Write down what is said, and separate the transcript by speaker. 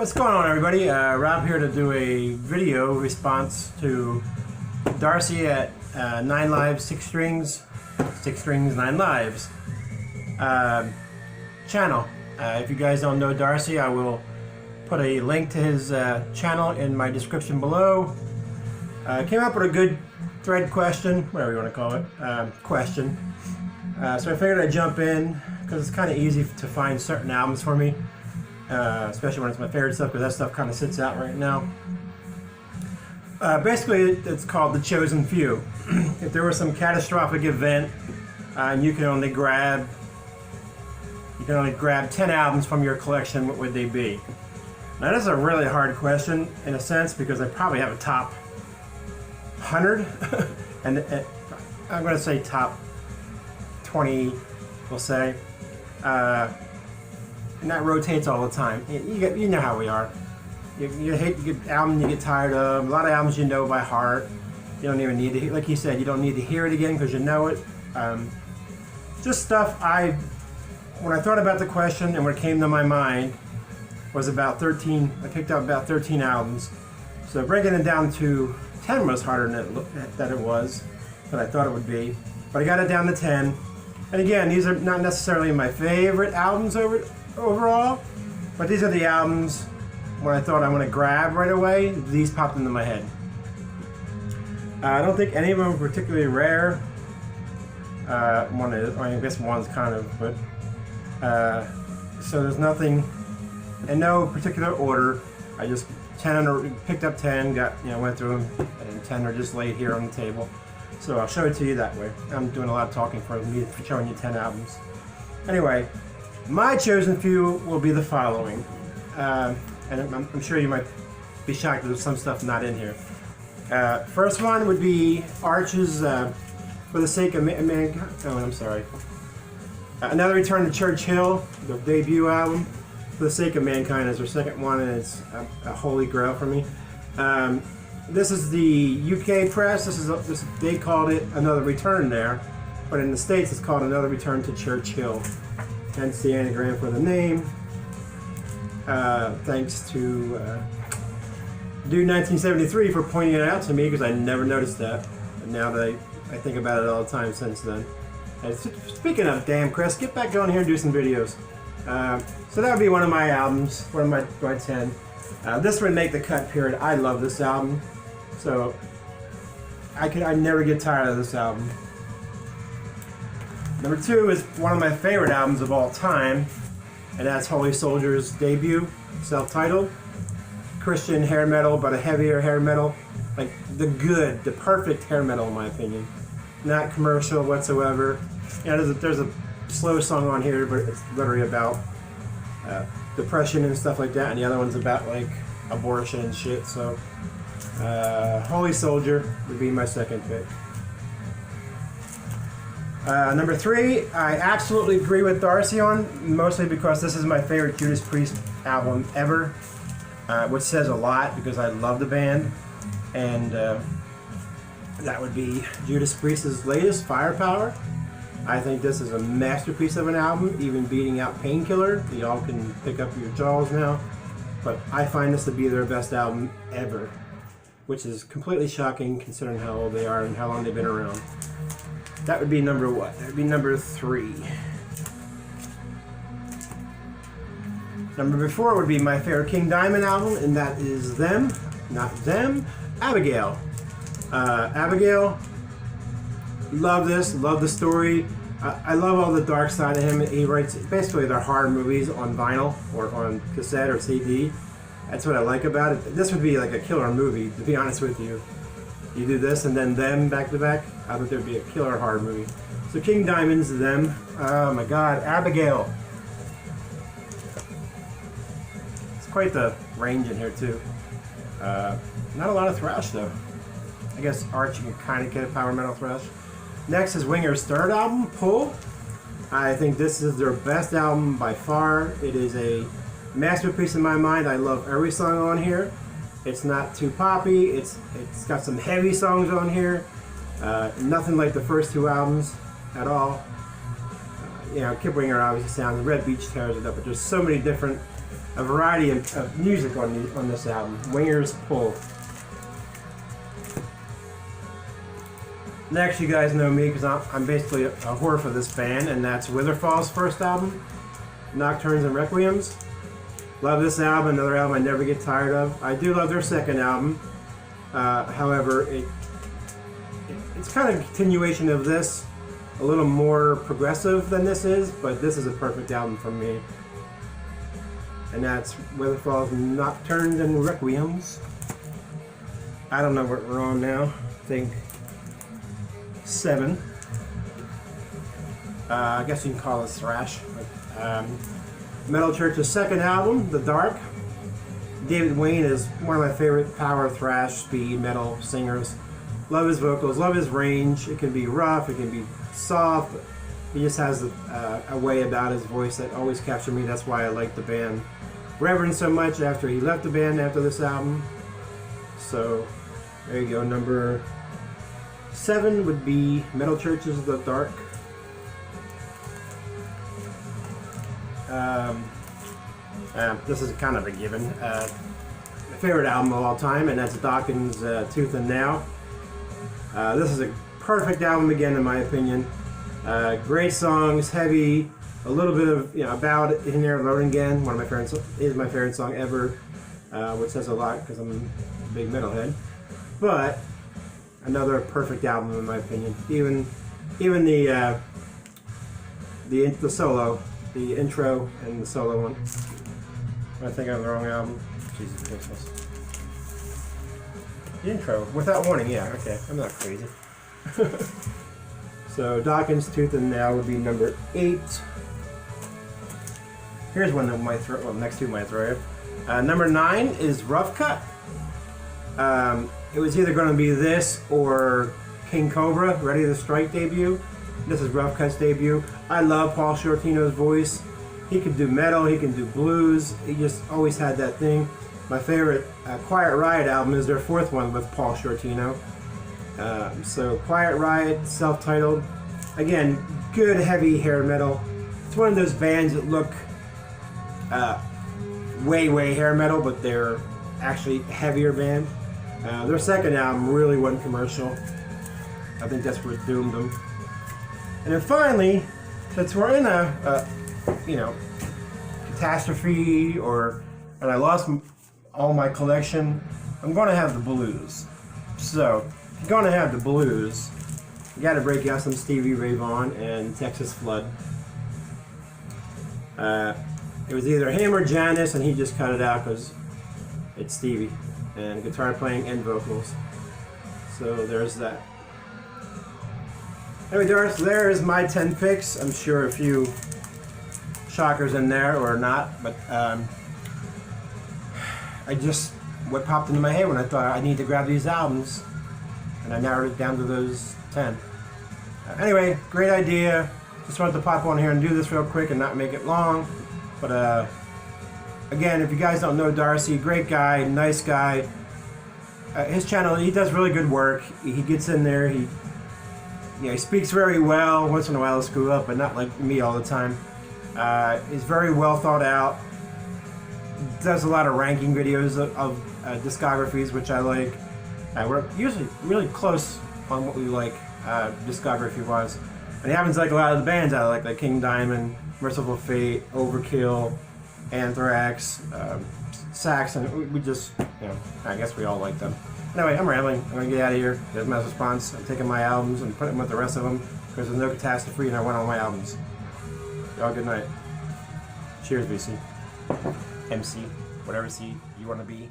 Speaker 1: What's going on, everybody? Rob here to do a video response to Darcy at 9 Lives, 6 Strings, 6 Strings, 9 Lives channel. If you guys don't know Darcy, I will put a link to his channel in my description below. Came up with a good thread question, whatever you want to call it, question. So I figured I'd jump in because it's kind of easy to find certain albums for me. Especially when it's my favorite stuff, because that stuff kind of sits out right now. Basically, it's called The Chosen Few. If there was some catastrophic event and you can only grab 10 albums from your collection, what would they be? Now, that's a really hard question in a sense, because I probably have a top 100, and I'm going to say top 20, we'll say. And that rotates all the time. You know how we are. You hate to get album you get tired of. A lot of albums you know by heart. You don't even need to, like he said, you don't need to hear it again because you know it. Just stuff when I thought about the question and what came to my mind was about 13. I picked up about 13 albums. So breaking it down to 10 was harder than it was, than I thought it would be. But I got it down to 10. And again, these are not necessarily my favorite albums overall, but these are the albums when I thought I want to grab right away, these popped into my head. I don't think any of them are particularly rare. One is, I guess one's kind of, but so there's nothing in no particular order. I just picked up 10, went through them, and 10 are just laid here on the table. So I'll show it to you that way. I'm doing a lot of talking for me, showing you 10 albums. Anyway, my chosen few will be the following, and I'm sure you might be shocked that there's some stuff not in here. First one would be Arch's For the Sake of Mankind. Oh, I'm sorry. Another Return to Church Hill, their debut album. For the Sake of Mankind is their second one, and it's a holy grail for me. This is the UK press. They called it Another Return there, but in the States it's called Another Return to Church Hill. Hence the anagram for the name. Thanks to Dude 1973 for pointing it out to me, because I never noticed that. And now that I think about it all the time since then. And speaking of, damn Chris, get back going here and do some videos. So that would be one of my albums, one of my 10. This would make the cut, period. I love this album. So I never get tired of this album. Number 2 is one of my favorite albums of all time, and that's Holy Soldier's debut, self-titled. Christian hair metal, but a heavier hair metal. Like the perfect hair metal in my opinion. Not commercial whatsoever. There's a slow song on here, but it's literally about depression and stuff like that, and the other one's about like abortion and shit. So Holy Soldier would be my second pick. Number 3, I absolutely agree with Darcy on, mostly because this is my favorite Judas Priest album ever, which says a lot because I love the band, and that would be Judas Priest's latest, Firepower. I think this is a masterpiece of an album, even beating out Painkiller. Y'all can pick up your jaws now, but I find this to be their best album ever, which is completely shocking considering how old they are and how long they've been around. That would be number what? That would be number 3. Number 4 would be my favorite King Diamond album, and that is Them, not Them, Abigail. Abigail, love this, love the story. I love all the dark side of him. He writes basically their horror movies on vinyl or on cassette or CD. That's what I like about it. This would be like a killer movie, to be honest with you. You do this and then Them back to back, I think there'd be a killer horror movie. So King Diamond's Them. Oh my God, Abigail. It's quite the range in here too. Not a lot of thrash though. I guess Arch you can kind of get a power metal thrash. Next is Winger's third album, Pull. I think this is their best album by far. It is a masterpiece in my mind. I love every song on here. It's not too poppy. It's got some heavy songs on here. Nothing like the first 2 albums at all. Kip Winger obviously sounds, Red Beach tears it up, but there's so many different a variety of music on this album. Winger's Pull. Next, you guys know me because I'm basically a whore for this band, and that's Witherfall's first album, Nocturnes and Requiems. Love this album, another album I never get tired of. I do love their second album. However, it's kind of a continuation of this, a little more progressive than this is, but this is a perfect album for me. And that's Witherfall's Nocturnes and Requiems. I don't know what we're on now. I think 7. I guess you can call it thrash. Metal Church's second album, The Dark. David Wayne is one of my favorite power thrash, speed metal singers. Love his vocals, love his range. It can be rough, it can be soft. He just has a way about his voice that always captured me. That's why I like the band Reverend so much after he left the band after this album. So there you go. Number 7 would be Metal Church's The Dark. This is kind of a given. My favorite album of all time, and that's Dawkins' Tooth and Nail. This is a perfect album again, in my opinion. Great songs, heavy, a little bit of about it in there. Loading Again, one of my favorite song ever, which says a lot because I'm a big metalhead. But another perfect album in my opinion. Even the solo, the intro and the solo one. I think I'm the wrong album. Jesus Christmas. The intro, Without Warning. Yeah, okay. I'm not crazy. So Dawkins' Tooth and Nail would be number 8. Here's one that might throw. Well, next two might throw you. Number 9 is Rough Cut. It was either going to be this or King Cobra, Ready to Strike debut. This is Rough Cut's debut. I love Paul Shortino's voice. He can do metal, he can do blues. He just always had that thing. My favorite Quiet Riot album is their 4th one with Paul Shortino. So Quiet Riot, self-titled. Again, good heavy hair metal. It's one of those bands that look way hair metal, but they're actually heavier band. Their second album really wasn't commercial. I think that's what doomed them. And then finally, since we're in a catastrophe, and I lost all my collection, I'm going to have the blues. So, if you're going to have the blues, you got to break out some Stevie Ray Vaughan and Texas Flood. It was either him or Janis, and he just cut it out because it's Stevie and guitar playing and vocals. So there's that. Anyway, Darcy, there's my 10 picks. I'm sure a few shockers in there or not, but what popped into my head when I thought I need to grab these albums, and I narrowed it down to those 10. Anyway, great idea. Just wanted to pop on here and do this real quick and not make it long. But again, if you guys don't know Darcy, great guy, nice guy. His channel, he does really good work. He gets in there. He speaks very well. Once in a while, he'll screw up, but not like me all the time. He's very well thought out. Does a lot of ranking videos of discographies, which I like. We're usually really close on what we like discography-wise. And he happens to like a lot of the bands I like King Diamond, Merciful Fate, Overkill, Anthrax, Saxon. We just, I guess we all like them. Anyway, I'm rambling. I'm going to get out of here. There's my response. I'm taking my albums and putting them with the rest of them because there's no catastrophe and I went on my albums. Y'all good night. Cheers, VC. MC, whatever C you want to be.